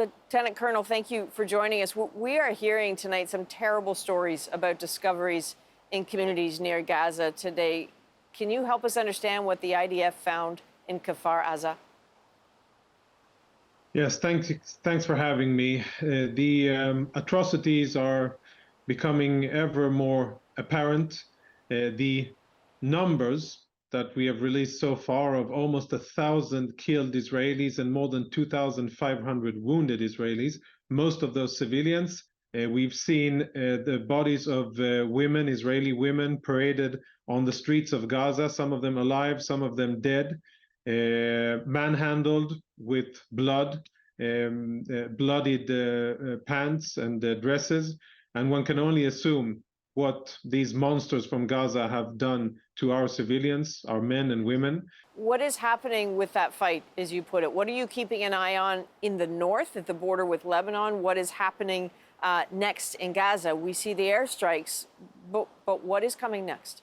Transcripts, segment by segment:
Lieutenant Colonel, thank you for joining us. We are hearing tonight some terrible stories about discoveries in communities near Gaza today. Can you help us understand what the IDF found in Kfar Aza? Yes, thanks for having me. The atrocities are becoming ever more apparent. The numbers that we have released so far of almost 1,000 killed Israelis and more than 2,500 wounded Israelis, most of those civilians. We've seen the bodies of women, Israeli women, paraded on the streets of Gaza, some of them alive, some of them dead. Manhandled with blood, bloodied pants and dresses, and one can only assume what these monsters from Gaza have done to our civilians, our men and women. What is happening with that fight, as you put it? What are you keeping an eye on in the north at the border with Lebanon? What is happening next in Gaza? We see the airstrikes, but what is coming next?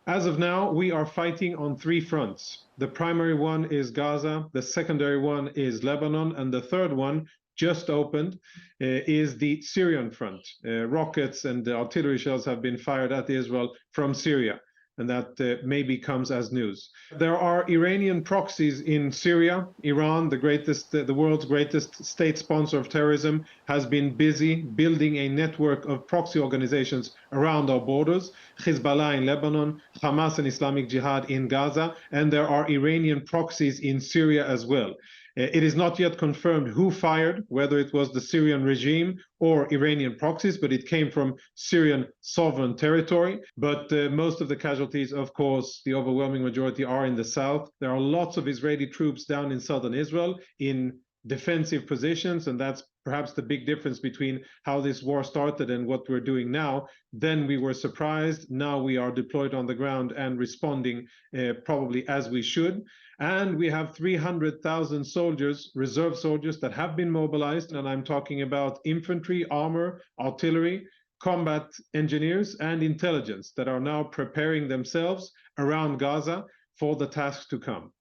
As of now, we are fighting on three fronts. The primary one is Gaza, the secondary one is Lebanon, and the third one, just opened, is the Syrian front. Rockets and artillery shells have been fired at Israel from Syria, and that maybe comes as news. There are Iranian proxies in Syria. Iran, the world's greatest state sponsor of terrorism, has been busy building a network of proxy organizations around our borders. Hezbollah in Lebanon, Hamas and Islamic Jihad in Gaza, and there are Iranian proxies in Syria as well. It is not yet confirmed who fired, whether it was the Syrian regime or Iranian proxies, but it came from Syrian sovereign territory. But most of the casualties, of course, the overwhelming majority are in the south. There are lots of Israeli troops down in southern Israel in defensive positions, and that's perhaps the big difference between how this war started and what we're doing now. Then we were surprised. Now we are deployed on the ground and responding probably as we should. And we have 300,000 soldiers, reserve soldiers, that have been mobilized. And I'm talking about infantry, armor, artillery, combat engineers, and intelligence that are now preparing themselves around Gaza for the task to come.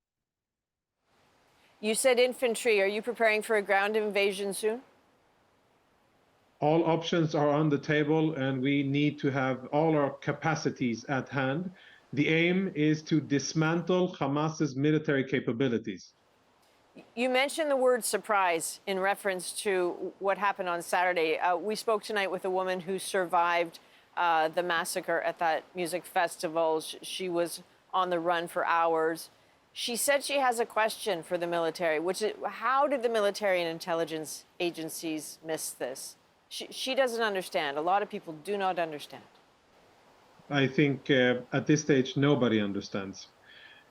You said infantry. Are you preparing for a ground invasion soon? All options are on the table, and we need to have all our capacities at hand. The aim is to dismantle Hamas's military capabilities. You mentioned the word surprise in reference to what happened on Saturday. We spoke tonight with a woman who survived the massacre at that music festival. She was on the run for hours. She said she has a question for the military, which is, how did the military and intelligence agencies miss this? She doesn't understand. A lot of people do not understand. I think at this stage, nobody understands.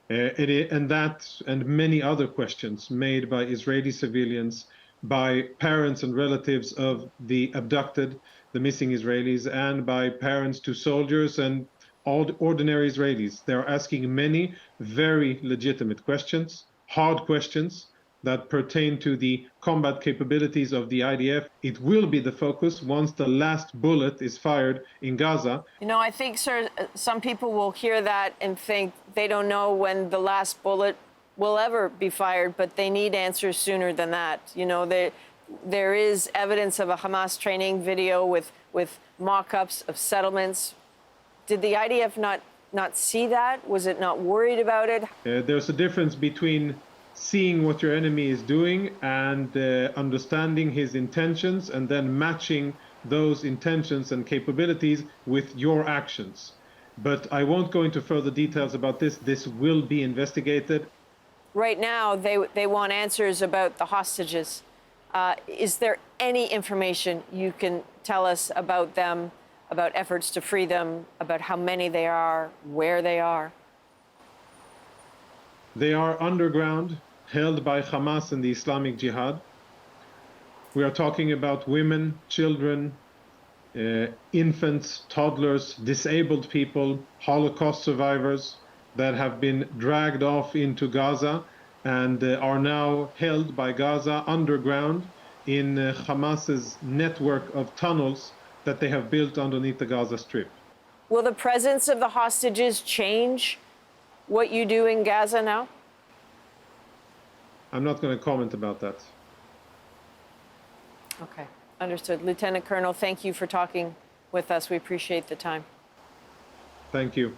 And that and many other questions made by Israeli civilians, by parents and relatives of the abducted, the missing Israelis, and by parents to soldiers and all ordinary Israelis. They're asking many very legitimate questions, hard questions that pertain to the combat capabilities of the IDF. It will be the focus once the last bullet is fired in Gaza. You know, I think, sir, some people will hear that and think they don't know when the last bullet will ever be fired, but they need answers sooner than that. You know, there is evidence of a Hamas training video with mock-ups of settlements. Did the IDF not see that? Was it not worried about it? There's a difference between seeing what your enemy is doing and understanding his intentions, and then matching those intentions and capabilities with your actions. But I won't go into further details about this. This will be investigated. Right now, they want answers about the hostages. Is there any information you can tell us about them, about efforts to free them, about how many they are, where they are? They are underground, held by Hamas and the Islamic Jihad. We are talking about women, children, infants, toddlers, disabled people, Holocaust survivors that have been dragged off into Gaza and are now held by Gaza underground in Hamas's network of tunnels that they have built underneath the Gaza Strip. Will the presence of the hostages change what you do in Gaza now? I'm not going to comment about that. Okay, understood. Lieutenant Colonel, thank you for talking with us. We appreciate the time. Thank you.